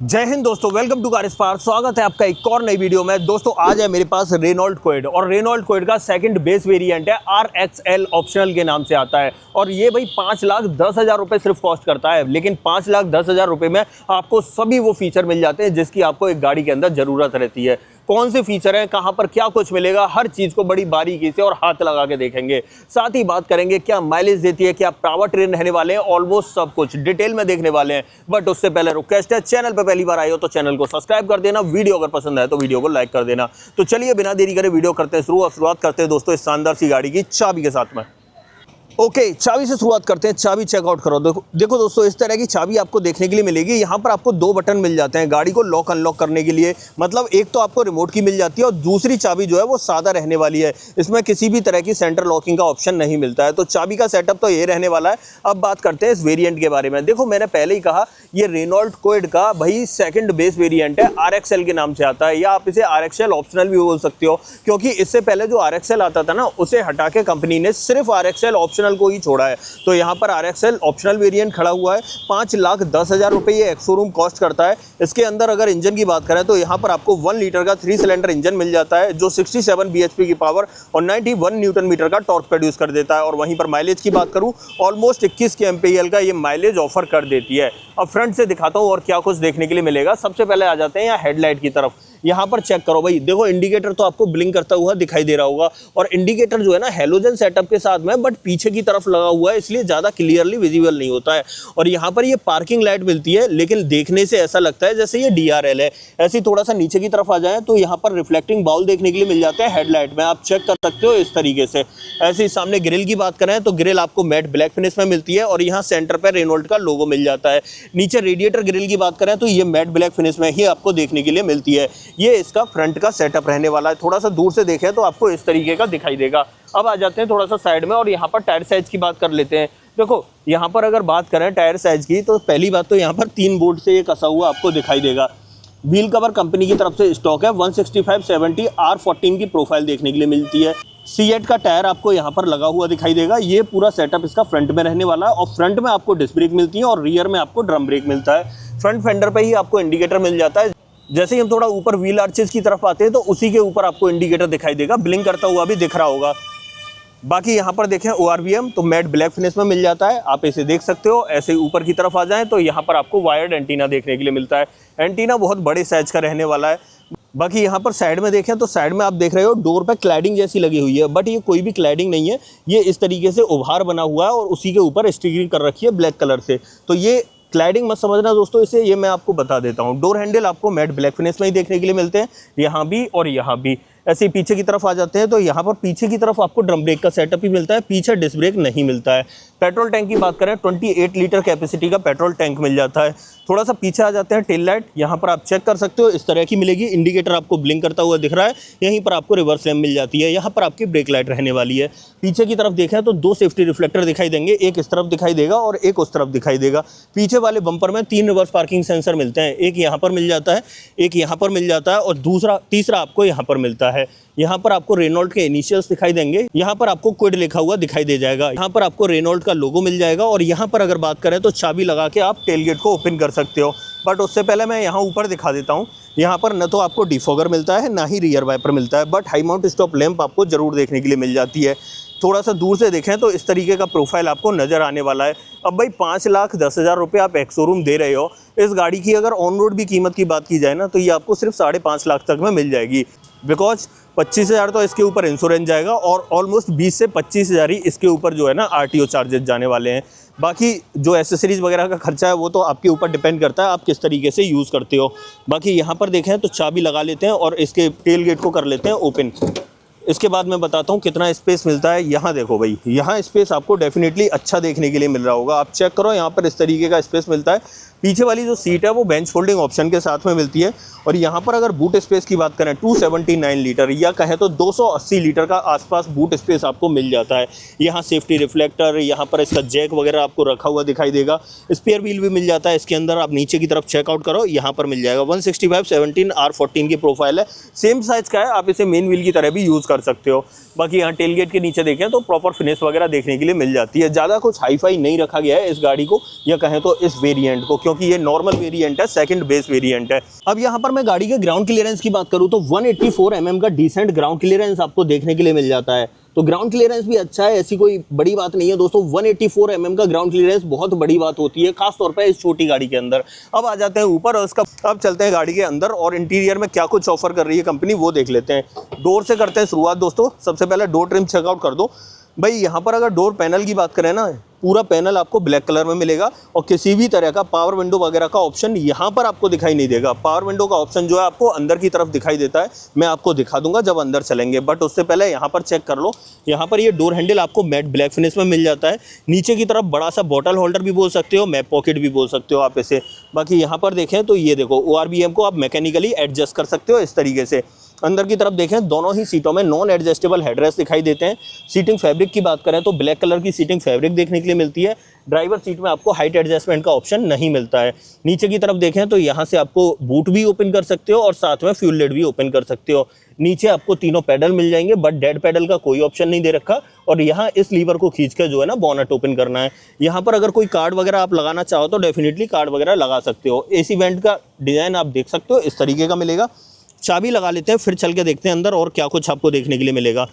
जय हिंद दोस्तों, welcome to car spark. स्वागत है आपका एक और नई वीडियो में। दोस्तों आज है मेरे पास रेनॉल्ट क्विड और रेनॉल्ट क्विड का सेकंड बेस वेरिएंट है, RXL ऑप्शनल के नाम से आता है और ये भाई 5,10,000 रुपये सिर्फ कॉस्ट करता है। लेकिन 5,10,000 रुपये में आपको सभी वो फीचर मिल जाते हैं जिसकी आपको एक गाड़ी के अंदर ज़रूरत रहती है। कौन से फीचर हैं, कहां पर क्या कुछ मिलेगा, हर चीज़ को बड़ी बारीकी से और हाथ लगा के देखेंगे। साथ ही बात करेंगे क्या माइलेज देती है, क्या पावर ट्रेन रहने वाले हैं, ऑलमोस्ट सब कुछ डिटेल में देखने वाले हैं। बट उससे पहले रिक्वेस्ट है, चैनल पर पहली बार आए हो तो चैनल को सब्सक्राइब कर देना, वीडियो अगर पसंद आए तो वीडियो को लाइक कर देना। तो चलिए बिना देरी करे वीडियो करते हैं शुरुआत करते हैं दोस्तों इस शानदार सी गाड़ी की चाबी के साथ में। ओके, चाबी से शुरुआत करते हैं। चाबी चेकआउट करो। देखो दोस्तों, इस तरह की चाबी आपको देखने के लिए मिलेगी। यहाँ पर आपको दो बटन मिल जाते हैं गाड़ी को लॉक अनलॉक करने के लिए। मतलब एक तो आपको रिमोट की मिल जाती है और दूसरी चाबी जो है वो सादा रहने वाली है। इसमें किसी भी तरह की सेंटर लॉकिंग का ऑप्शन नहीं मिलता है। तो चाबी का सेटअप तो ये रहने वाला है। अब बात करते हैं इस वेरिएंट के बारे में। देखो मैंने पहले ही कहा, ये रेनॉल्ट क्विड का भाई सेकंड बेस वेरिएंट है, RXL के नाम से आता है, या आप इसे RXL ऑप्शनल भी बोल सकते हो, क्योंकि इससे पहले जो RXL आता था ना, उसे हटा के कंपनी ने सिर्फ RXL ऑप्शनल को ही छोड़ा है। तो यहाँ पर RXL ऑप्शनल वेरिएंट खड़ा हुआ है। 5,10,000 रुपये ये एक्स शोरूम कॉस्ट करता है। इसके अंदर अगर इंजन की बात करें तो यहाँ पर आपको 1 लीटर का 3 सिलेंडर इंजन मिल जाता है जो 67 bhp की पावर और 91 न्यूटन मीटर का टॉर्क प्रोड्यूस कर देता है। और वहीं पर माइलेज की बात करूँ, ऑलमोस्ट 21 kmpl का ये माइलेज ऑफर कर देती है। अब फ्रंट से दिखाता हूँ और क्या कुछ देखने के लिए मिलेगा। सबसे पहले आ जाते हैं यहाँ हेडलाइट की तरफ। यहाँ पर चेक करो भाई, देखो इंडिकेटर तो आपको ब्लिंक करता हुआ दिखाई दे रहा होगा और इंडिकेटर जो है ना हैलोजन सेटअप के साथ में, बट पीछे की तरफ लगा हुआ है, इसलिए ज़्यादा क्लियरली विजिबल नहीं होता है। और यहाँ पर ये पार्किंग लाइट मिलती है, लेकिन देखने से ऐसा लगता है जैसे ये DRL है। ऐसे ही थोड़ा सा नीचे की तरफ आ जाए तो यहाँ पर रिफ्लेक्टिंग बाउल देखने के लिए मिल जाते हैं हेडलाइट में, आप चेक कर सकते हो इस तरीके से। ऐसे ही सामने ग्रिल की बात करें तो ग्रिल आपको मैट ब्लैक फिनिश में मिलती है और यहाँ सेंटर पर रेनॉल्ट का लोगो मिल जाता है। नीचे रेडिएटर ग्रिल की बात करें तो ये मैट ब्लैक फिनिश में ही आपको देखने के लिए मिलती है। ये इसका फ्रंट का सेटअप रहने वाला है। थोड़ा सा दूर से देखें तो आपको इस तरीके का दिखाई देगा। अब आ जाते हैं थोड़ा सा साइड में और यहाँ पर टायर साइज की बात कर लेते हैं। देखो यहाँ पर अगर बात करें टायर साइज की तो पहली बात तो यहाँ पर 3 बोल्ट से ये कसा हुआ आपको दिखाई देगा। व्हील कवर कंपनी की तरफ से स्टॉक है। 165/70 R14 की प्रोफाइल देखने के लिए मिलती है। C8 का टायर आपको यहाँ पर लगा हुआ दिखाई देगा। ये पूरा सेटअप इसका फ्रंट में रहने वाला है और फ्रंट में आपको डिस्क ब्रेक मिलती है और रियर में आपको ड्रम ब्रेक मिलता है। फ्रंट फेंडर पे ही आपको इंडिकेटर मिल जाता है। जैसे ही हम थोड़ा ऊपर व्हील आर्चेस की तरफ आते हैं तो उसी के ऊपर आपको इंडिकेटर दिखाई देगा, ब्लिंक करता हुआ भी दिख रहा होगा। बाकी यहाँ पर देखें ORVM तो मैट ब्लैक फिनिश में मिल जाता है, आप इसे देख सकते हो। ऐसे ऊपर की तरफ आ जाएं तो यहाँ पर आपको वायर्ड एंटीना देखने के लिए मिलता है। एंटीना बहुत बड़े साइज का रहने वाला है। बाकी यहाँ पर साइड में देखें तो साइड में आप देख रहे हो डोर पे क्लैडिंग जैसी लगी हुई है, बट ये कोई भी क्लैडिंग नहीं है। ये इस तरीके से उभार बना हुआ है और उसी के ऊपर स्टिकरिंग कर रखी है ब्लैक कलर से। तो ये क्लैडिंग मत समझना दोस्तों इसे, ये मैं आपको बता देता हूँ। डोर हैंडल आपको मैट ब्लैक फिनिश में ही देखने के लिए मिलते हैं, यहाँ भी और यहाँ भी। ऐसे ही पीछे की तरफ आ जाते हैं तो यहाँ पर पीछे की तरफ आपको ड्रम ब्रेक का सेटअप ही मिलता है, पीछे डिस्क ब्रेक नहीं मिलता है। पेट्रोल टैंक की बात करें 28 लीटर कैपेसिटी का पेट्रोल टैंक मिल जाता है। थोड़ा सा पीछे आ जाते हैं, टेल लाइट यहाँ पर आप चेक कर सकते हो इस तरह की मिलेगी। इंडिकेटर आपको ब्लिंक करता हुआ दिख रहा है। यहीं पर आपको रिवर्स लैम्प मिल जाती है। यहाँ पर आपकी ब्रेक लाइट रहने वाली है। पीछे की तरफ देखें तो 2 सेफ्टी रिफ्लेक्टर दिखाई देंगे, एक इस तरफ दिखाई देगा और एक उस तरफ दिखाई देगा। पीछे वाले बम्पर में 3 रिवर्स पार्किंग सेंसर मिलते हैं, एक यहाँ पर मिल जाता है, एक यहाँ पर मिल जाता है और तीसरा आपको यहाँ पर मिलता है। यहाँ पर आपको रेनॉल्ट के इनिशियल्स दिखाई देंगे, यहाँ पर आपको क्विड लिखा हुआ दिखाई दे जाएगा, यहाँ पर आपको रेनॉल्ट का लोगो मिल जाएगा और यहाँ पर अगर बात करें तो चाबी लगा के आप टेलगेट को ओपन कर सकते हो। बट उससे पहले मैं यहाँ ऊपर दिखा देता हूँ। यहाँ पर न तो आपको डिफॉगर मिलता है ना ही रियर वाइपर मिलता है, but high mount stop lamp आपको जरूर देखने के लिए मिल जाती है। थोड़ा सा दूर से देखें तो इस तरीके का प्रोफाइल आपको नज़र आने वाला है। अब भाई 5,10,000 रुपये आप एक्स शोरूम दे रहे हो, इस गाड़ी की अगर ऑन रोड भी कीमत की बात की जाए ना तो ये आपको सिर्फ 5.5 लाख तक में मिल जाएगी। बिकॉज 25,000 तो इसके ऊपर इंश्योरेंस जाएगा और ऑलमोस्ट 20 से 25,000 ही इसके ऊपर जो है ना RTO चार्जेस जाने वाले हैं। बाकी जो एसेसरीज़ वगैरह का खर्चा है वो तो आपके ऊपर डिपेंड करता है आप किस तरीके से यूज़ करते हो। बाकी यहाँ पर देखें तो चाबी लगा लेते हैं और इसके टेल गेट को कर लेते हैं ओपन। इसके बाद मैं बताता हूँ कितना स्पेस मिलता है। यहाँ देखो भाई, यहाँ स्पेस आपको डेफिनेटली अच्छा देखने के लिए मिल रहा होगा। आप चेक करो, यहाँ पर इस तरीके का स्पेस मिलता है। पीछे वाली जो सीट है वो बेंच फोल्डिंग ऑप्शन के साथ में मिलती है। और यहाँ पर अगर बूट स्पेस की बात करें 279 लीटर या कहें तो 280 लीटर का आसपास बूट स्पेस आपको मिल जाता है। यहाँ सेफ्टी रिफ्लेक्टर, यहाँ पर इसका जैक वगैरह आपको रखा हुआ दिखाई देगा। स्पेयर व्हील भी मिल जाता है इसके अंदर। आप नीचे की तरफ चेकआउट करो, यहाँ पर मिल जाएगा। 165/17 R14 की प्रोफाइल है, सेम साइज का है, आप इसे मेन व्हील की तरह भी यूज़ कर सकते हो। बाकी यहाँ टेल गेट के नीचे देखें तो प्रॉपर फिनिश वगैरह देखने के लिए मिल जाती है। ज़्यादा कुछ हाई फाई नहीं रखा गया है इस गाड़ी को या कहें तो इस वेरिएंट को, क्योंकि ये नॉर्मल वेरिएंट है, सेकंड बेस वेरिएंट है। अब यहाँ पर मैं गाड़ी के ग्राउंड क्लियरेंस की बात करूँ तो 184 mm का डिसेंट ग्राउंड क्लियरेंस आपको देखने के लिए मिल जाता है। तो ग्राउंड क्लियरेंस भी अच्छा है, ऐसी कोई बड़ी बात नहीं है दोस्तों। 184 mm का ग्राउंड क्लियरेंस बहुत बड़ी बात होती है, खास तौर पे इस छोटी गाड़ी के अंदर। अब आ जाते हैं ऊपर और उसका अब चलते हैं गाड़ी के अंदर और इंटीरियर में क्या कुछ ऑफर कर रही है कंपनी वो देख लेते हैं। डोर से करते हैं शुरुआत दोस्तों। सबसे पहले डोर ट्रिम चेकआउट कर दो भाई। यहाँ पर अगर डोर पैनल की बात करें ना, पूरा पैनल आपको ब्लैक कलर में मिलेगा और किसी भी तरह का पावर विंडो वगैरह का ऑप्शन यहाँ पर आपको दिखाई नहीं देगा। पावर विंडो का ऑप्शन जो है आपको अंदर की तरफ दिखाई देता है, मैं आपको दिखा दूंगा जब अंदर चलेंगे। बट उससे पहले यहाँ पर चेक कर लो, यहाँ पर ये डोर हैंडल आपको मैट ब्लैक फिनिश में मिल जाता है। नीचे की तरफ बड़ा सा बॉटल होल्डर भी बोल सकते हो, मैप पॉकेट भी बोल सकते हो आप इसे। बाकी यहाँ पर देखें तो ये देखो ORVM को आप मैकेनिकली एडजस्ट कर सकते हो इस तरीके से। अंदर की तरफ देखें दोनों ही सीटों में नॉन एडजस्टेबल हेडरेस्ट दिखाई देते हैं। सीटिंग फैब्रिक की बात करें तो ब्लैक कलर की सीटिंग फैब्रिक देखने के लिए मिलती है। ड्राइवर सीट में आपको हाइट एडजस्टमेंट का ऑप्शन नहीं मिलता है। नीचे की तरफ देखें तो यहाँ से आपको बूट भी ओपन कर सकते हो और साथ में फ्यूल लिड भी ओपन कर सकते हो। नीचे आपको तीनों पैडल मिल जाएंगे, बट डेड पैडल का कोई ऑप्शन नहीं दे रखा। और यहाँ इस लीवर को खींच कर जो है ना बोनट ओपन करना है। यहाँ पर अगर कोई कार्ड वगैरह आप लगाना चाहो तो डेफिनेटली कार्ड वगैरह लगा सकते हो। AC वेंट का डिज़ाइन आप देख सकते हो, इस तरीके का मिलेगा। चाबी लगा लेते हैं, फिर चल के देखते हैं अंदर और क्या कुछ आपको देखने के लिए मिलेगा।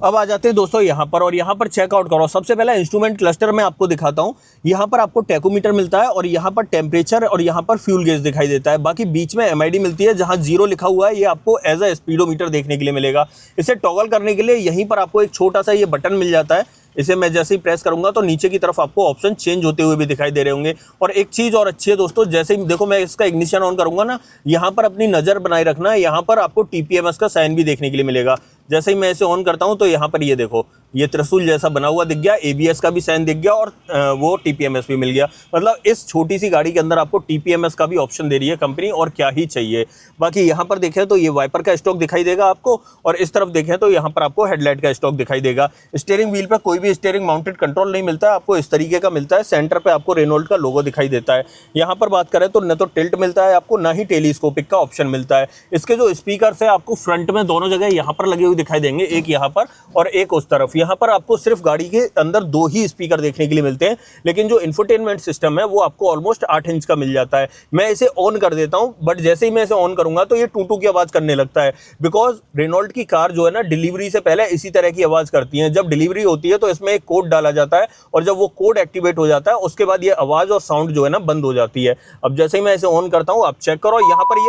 अब आ जाते हैं दोस्तों यहाँ पर और यहाँ पर चेकआउट करो। सबसे पहले इंस्ट्रूमेंट क्लस्टर में आपको दिखाता हूँ। यहाँ पर आपको टैकोमीटर मिलता है और यहाँ पर टेम्परेचर और यहाँ पर फ्यूल गेज दिखाई देता है। बाकी बीच में MID मिलती है, जहाँ 0 लिखा हुआ है ये आपको एज अ स्पीडोमीटर देखने के लिए मिलेगा। इसे टॉगल करने के लिए यहीं पर आपको एक छोटा सा ये बटन मिल जाता है। इसे मैं जैसे ही प्रेस करूंगा तो नीचे की तरफ आपको ऑप्शन चेंज होते हुए भी दिखाई दे रहे होंगे। और एक चीज़ और अच्छी है दोस्तों, जैसे ही देखो मैं इसका इग्निशन ऑन करूंगा ना, यहाँ पर अपनी नज़र बनाए रखना है। यहाँ पर आपको TPMS का साइन भी देखने के लिए मिलेगा। जैसे ही मैं इसे ऑन करता हूँ तो यहाँ पर ये देखो, ये त्रिशूल जैसा बना हुआ दिख गया, ABS का भी साइन दिख गया और वो TPMS भी मिल गया। मतलब इस छोटी सी गाड़ी के अंदर आपको TPMS का भी ऑप्शन दे रही है कंपनी, और क्या ही चाहिए। बाकी यहाँ पर देखें तो ये वाइपर का स्टॉक दिखाई देगा आपको, और इस तरफ देखें तो यहाँ पर आपको हेडलाइट का स्टॉक दिखाई देगा। स्टीयरिंग व्हील पर कोई भी स्टीयरिंग माउंटेड कंट्रोल नहीं मिलता है आपको, इस तरीके का मिलता है। सेंटर पे आपको रेनॉल्ट का लोगो दिखाई देता है। यहाँ पर बात करें तो न तो टिल्ट मिलता है आपको, ना ही टेलीस्कोपिक का ऑप्शन मिलता है। इसके जो स्पीकर है आपको फ्रंट में दोनों जगह यहाँ पर लगे हुए दिखाई देंगे, एक यहाँ पर और एक उस तरफ। यहाँ पर आपको सिर्फ गाड़ी के अंदर 2 ही स्पीकर देखने के लिए मिलते हैं, लेकिन जो इंफोटेनमेंट सिस्टम है वो आपको ऑलमोस्ट 8 इंच का मिल जाता है। मैं इसे ऑन कर देता हूं, बट जैसे ही मैं इसे ऑन करूंगा तो ये टू की आवाज़ करने लगता है। बिकॉज रेनॉल्ट की कार जो है ना, डिलीवरी से पहले इसी तरह की आवाज़ करती है। जब डिलीवरी होती है तो इसमें एक कोड डाला जाता है, और जब वो कोड एक्टिवेट हो जाता है उसके बाद ये आवाज़ और साउंड जो है ना बंद हो जाती है। अब जैसे ही मैं इसे ऑन करता हूँ, आप चेक करो, यहाँ पर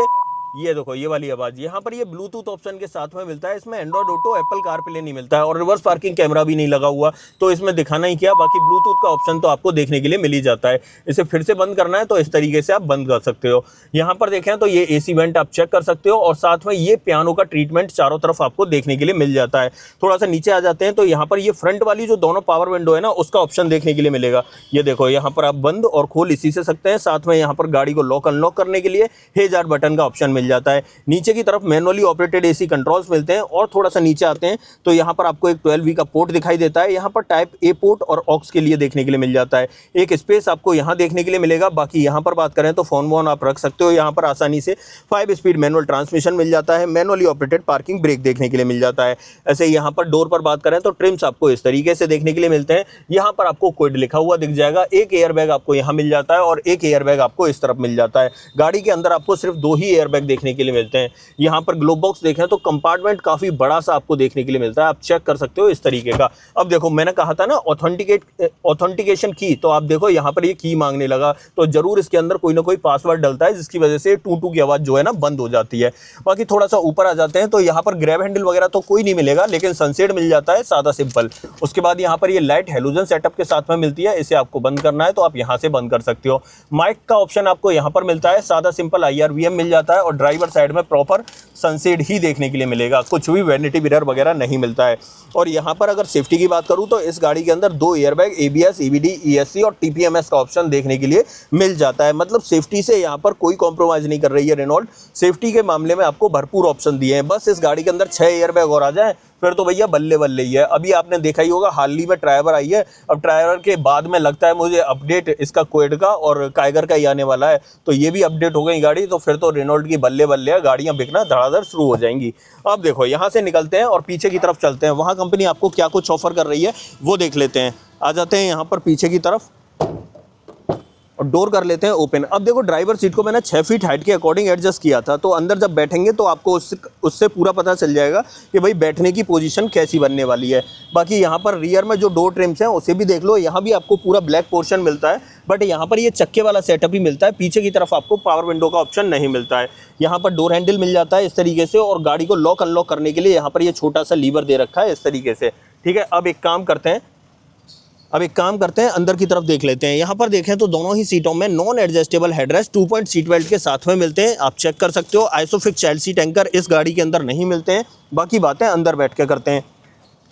ये देखो ये वाली आवाज़। यहाँ पर ये ब्लूटूथ ऑप्शन के साथ में मिलता है। इसमें एंड्रॉइड ऑटो, एप्पल कारप्ले नहीं मिलता है, और रिवर्स पार्किंग कैमरा भी नहीं लगा हुआ, तो इसमें दिखाना ही क्या। बाकी ब्लूटूथ का ऑप्शन तो आपको देखने के लिए मिल ही जाता है। इसे फिर से बंद करना है तो इस तरीके से आप बंद कर सकते हो। यहाँ पर देखें तो ये AC वेंट आप चेक कर सकते हो, और साथ में ये पियानो का ट्रीटमेंट चारों तरफ आपको देखने के लिए मिल जाता है। थोड़ा सा नीचे आ जाते हैं तो यहाँ पर ये फ्रंट वाली जो दोनों पावर विंडो है ना, उसका ऑप्शन देखने के लिए मिलेगा। ये देखो यहाँ पर आप बंद और खोल इसी से सकते हैं। साथ में यहाँ पर गाड़ी को लॉक अनलॉक करने के लिए हेजार्ड बटन का ऑप्शन मिल जाता है। नीचे की तरफ मैनुअली ऑपरेटेड AC कंट्रोल्स मिलते हैं, और थोड़ा सा नीचे आते हैं तो यहाँ पर आपको एक 12V का पोर्ट दिखाई देता है। यहाँ पर टाइप A पोर्ट और ऑक्स के लिए देखने के लिए मिल जाता है। एक स्पेस आपको यहाँ देखने के लिए मिलेगा। बाकी यहाँ पर बात करें तो फोन वोन आप रख सकते हो यहाँ पर आसानी से। 5 स्पीड मैनुअल ट्रांसमिशन मिल जाता है। मैनुअली ऑपरेटेड पार्किंग ब्रेक देखने के लिए मिल जाता है। ऐसे यहाँ पर डोर पर बात करें तो ट्रिम्स आपको इस तरीके से देखने के लिए मिलते हैं। यहाँ पर आपको क्विड लिखा हुआ दिख जाएगा। एक एयरबैग आपको यहाँ मिल जाता है और एक एयरबैग आपको इस तरफ मिल जाता है। गाड़ी के अंदर आपको सिर्फ 2 ही एयरबैग देखने के लिए मिलते हैं। यहाँ पर ग्लोब बॉक्स देखें तो कंपार्टमेंट काफ़ी बड़ा सा आपको देखने के लिए मिलता है, आप चेक कर सकते हो इस तरीके का। अब देखो मैंने कहा था ना ऑथेंटिकेशन की, तो आप देखो यहाँ पर ये की मांगने लगा, तो जरूर इसके अंदर कोई ना कोई पासवर्ड डलता है, जिसकी वजह से टू की आवाज़ जो है ना बंद हो जाती है। बाकी थोड़ा सा ऊपर आ जाते हैं तो यहाँ पर ग्रैब हैंडल वगैरह तो कोई नहीं मिलेगा, लेकिन सनसेट मिल जाता है सादा सिंपल। उसके बाद यहाँ पर ये लाइट हेलोजन सेटअप के साथ में मिलती है। इसे आपको बंद करना है तो आप यहाँ से बंद कर सकते हो। माइक का ऑप्शन आपको यहाँ पर मिलता है, सादा सिंपल IRVM मिल जाता है, और ड्राइवर साइड में प्रॉपर सनसेट ही देखने के लिए मिलेगा, कुछ भी वैनिटी मिरर वगैरह नहीं मिलता है। और यहाँ पर अगर सेफ्टी की बात करूँ तो इस गाड़ी के अंदर 2 एयरबैग, ABS, EBD, ESC और TPMS का ऑप्शन देखने के लिए मिल जाता है। मतलब सेफ्टी से यहाँ पर कोई कॉम्प्रोमाइज़ नहीं कर रही है रेनॉल्ट। सेफ्टी के मामले में आपको भरपूर ऑप्शन दिए हैं। बस इस गाड़ी के अंदर 6 एयरबैग और आ जाए फिर तो भैया बल्ले बल्ले ही है। अभी आपने देखा ही होगा हाल ही में ड्राइवर आई है, अब ड्राइवर के बाद में लगता है मुझे अपडेट इसका क्विड का और काइगर का ही आने वाला है, तो ये भी अपडेट हो गई गाड़ी, तो फिर तो रेनॉल्ट की बल्ले बल्ले है, गाड़ियां बिकना धड़ाधड़ शुरू हो जाएंगी। अब देखो यहाँ से निकलते हैं और पीछे की तरफ चलते हैं, वहाँ कंपनी आपको क्या कुछ ऑफर कर रही है वो देख लेते हैं। आ जाते हैं यहाँ पर पीछे की तरफ। और डोर कर लेते हैं ओपन। अब देखो ड्राइवर सीट को मैंने 6 फीट हाइट के अकॉर्डिंग एडजस्ट किया था, तो अंदर जब बैठेंगे तो आपको उससे पूरा पता चल जाएगा कि भाई बैठने की पोजीशन कैसी बनने वाली है। बाकी यहाँ पर रियर में जो डोर ट्रिम्स हैं उसे भी देख लो, यहाँ भी आपको पूरा ब्लैक पोर्शन मिलता है, बट यहाँ पर ये चक्के वाला सेटअप ही मिलता है। पीछे की तरफ आपको पावर विंडो का ऑप्शन नहीं मिलता है। यहाँ पर डोर हैंडल मिल जाता है इस तरीके से, और गाड़ी को लॉक अनलॉक करने के लिए यहाँ पर ये छोटा सा लीवर दे रखा है इस तरीके से। ठीक है, अब एक काम करते हैं अंदर की तरफ देख लेते हैं। यहाँ पर देखें तो दोनों ही सीटों में non adjustable headrest 2 point seat belt के साथ में मिलते हैं, आप चेक कर सकते हो। आइसोफिक्स चाइल्ड सीट एंकर इस गाड़ी के अंदर नहीं मिलते हैं। बाकी बातें अंदर बैठ के करते हैं।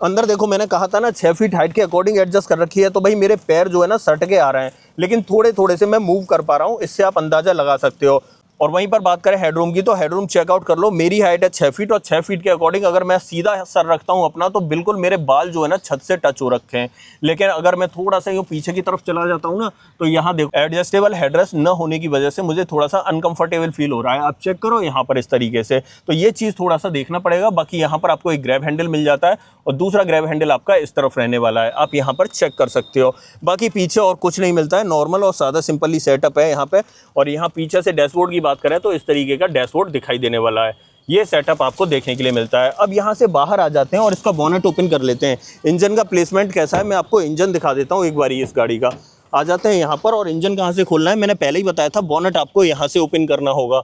अंदर देखो मैंने कहा था ना 6 फीट हाइट के अकॉर्डिंग एडजस्ट कर रखी है, तो भाई मेरे पैर जो है ना सट के आ रहे हैं, लेकिन थोड़े थोड़े से मैं मूव कर पा रहा हूँ, इससे आप अंदाज़ा लगा सकते हो। और वहीं पर बात करें हेडरूम की, तो हेडरूम चेकआउट कर लो। मेरी हाइट है 6 फीट, और 6 फीट के अकॉर्डिंग अगर मैं सीधा सर रखता हूं अपना, तो बिल्कुल मेरे बाल जो है ना छत से टच हो रखे हैं। लेकिन अगर मैं थोड़ा सा यूँ पीछे की तरफ चला जाता हूं ना, तो यहाँ देखो एडजस्टेबल हेडरेस्ट न होने की वजह से मुझे थोड़ा सा अनकंफर्टेबल फील हो रहा है। आप चेक करो यहाँ पर इस तरीके से, तो ये चीज़ थोड़ा सा देखना पड़ेगा। बाकी यहाँ पर आपको एक ग्रैब हैंडल मिल जाता है, और दूसरा ग्रैब हैंडल आपका इस तरफ रहने वाला है, आप यहाँ पर चेक कर सकते हो। बाकी पीछे और कुछ नहीं मिलता है, नॉर्मल और सादा सिंपली सेटअप है यहाँ पे। और यहाँ पीछे से डैशबोर्ड की बात करें तो इस तरीके का डैशबोर्ड दिखाई देने वाला है। ये सेटअप आपको देखने के लिए मिलता है। अब यहाँ से बाहर आ जाते हैं और इसका बोनेट ओपन कर लेते हैं। इंजन का प्लेसमेंट कैसा है मैं आपको इंजन दिखा देता हूँ एक बार। इस गाड़ी का आ जाते हैं यहाँ पर, और इंजन कहाँ से खोलना है मैंने पहले ही बताया था, बोनेट आपको यहाँ से ओपन करना होगा।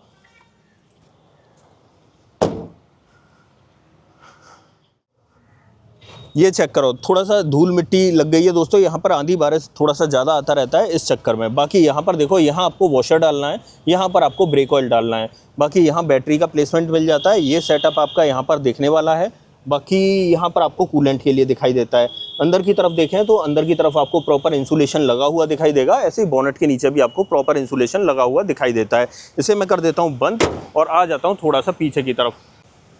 ये चेक करो, थोड़ा सा धूल मिट्टी लग गई है दोस्तों, यहाँ पर आंधी बारिश थोड़ा सा ज़्यादा आता रहता है इस चक्कर में। बाकी यहाँ पर देखो, यहाँ आपको वॉशर डालना है, यहाँ पर आपको ब्रेक ऑयल डालना है। बाकी यहाँ बैटरी का प्लेसमेंट मिल जाता है, ये सेटअप आपका यहाँ पर देखने वाला है। बाकी यहाँ पर आपको कूलेंट के लिए दिखाई देता है। अंदर की तरफ देखें तो अंदर की तरफ आपको प्रॉपर इंसुलेशन लगा हुआ दिखाई देगा। ऐसे ही बोनेट के नीचे भी आपको प्रॉपर इंसुलेशन लगा हुआ दिखाई देता है। इसे मैं कर देता हूँ बंद और आ जाता हूँ थोड़ा सा पीछे की तरफ।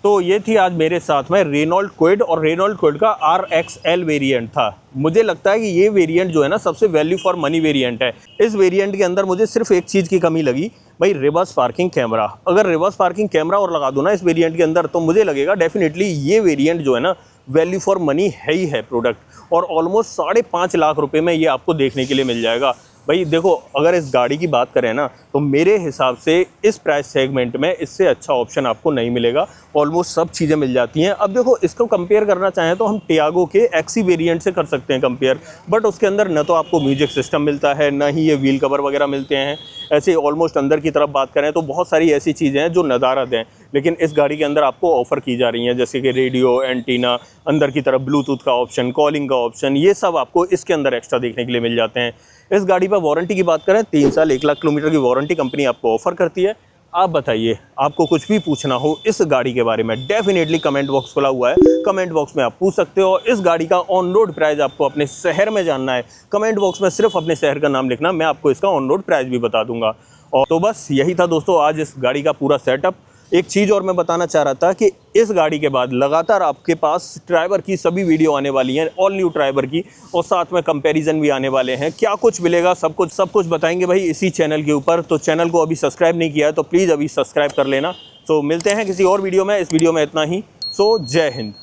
तो ये थी आज मेरे साथ में रेनॉल्ट क्विड, और रेनॉल्ट क्विड का RXL वेरिएंट था। मुझे लगता है कि ये वेरिएंट जो है ना सबसे वैल्यू फॉर मनी वेरिएंट है। इस वेरिएंट के अंदर मुझे सिर्फ एक चीज़ की कमी लगी, भाई रिवर्स पार्किंग कैमरा। अगर रिवर्स पार्किंग कैमरा और लगा दो ना इस वेरिएंट के अंदर, तो मुझे लगेगा डेफिनेटली ये वेरिएंट जो है ना वैल्यू फॉर मनी है ही है प्रोडक्ट। और ऑलमोस्ट 5.5 लाख रुपए में ये आपको देखने के लिए मिल जाएगा। भाई देखो, अगर इस गाड़ी की बात करें ना, तो मेरे हिसाब से इस प्राइस सेगमेंट में इससे अच्छा ऑप्शन आपको नहीं मिलेगा। ऑलमोस्ट सब चीज़ें मिल जाती हैं। अब देखो, इसको कंपेयर करना चाहें तो हम टियागो के XE वेरिएंट से कर सकते हैं कंपेयर, बट उसके अंदर न तो आपको म्यूजिक सिस्टम मिलता है, ना ही ये व्हील कवर वगैरह मिलते हैं। ऐसे ऑलमोस्ट अंदर की तरफ बात करें तो बहुत सारी ऐसी चीज़ें हैं जो नदारद हैं, लेकिन इस गाड़ी के अंदर आपको ऑफ़र की जा रही हैं, जैसे कि रेडियो, एंटीना, अंदर की तरफ ब्लूटूथ का ऑप्शन, कॉलिंग का ऑप्शन, ये सब आपको इसके अंदर एक्स्ट्रा देखने के लिए मिल जाते हैं। इस गाड़ी पर वारंटी की बात करें, 3 साल 1 लाख किलोमीटर की वारंटी कंपनी आपको ऑफर करती है। आप बताइए, आपको कुछ भी पूछना हो इस गाड़ी के बारे में, डेफिनेटली कमेंट बॉक्स खुला हुआ है, कमेंट बॉक्स में आप पूछ सकते हो। इस गाड़ी का ऑन रोड प्राइस आपको अपने शहर में जानना है, कमेंट बॉक्स में सिर्फ अपने शहर का नाम लिखना, मैं आपको इसका ऑन रोड प्राइस भी बता दूंगा। और तो बस यही था दोस्तों आज इस गाड़ी का पूरा सेटअप। एक चीज़ और मैं बताना चाह रहा था कि इस गाड़ी के बाद लगातार आपके पास ट्राइबर की सभी वीडियो आने वाली हैं, ऑल न्यू ट्राइबर की, और साथ में कंपैरिजन भी आने वाले हैं। क्या कुछ मिलेगा, सब कुछ बताएंगे भाई इसी चैनल के ऊपर। तो चैनल को अभी सब्सक्राइब नहीं किया है तो प्लीज़ अभी सब्सक्राइब कर लेना। तो मिलते हैं किसी और वीडियो में, इस वीडियो में इतना ही। सो जय हिंद।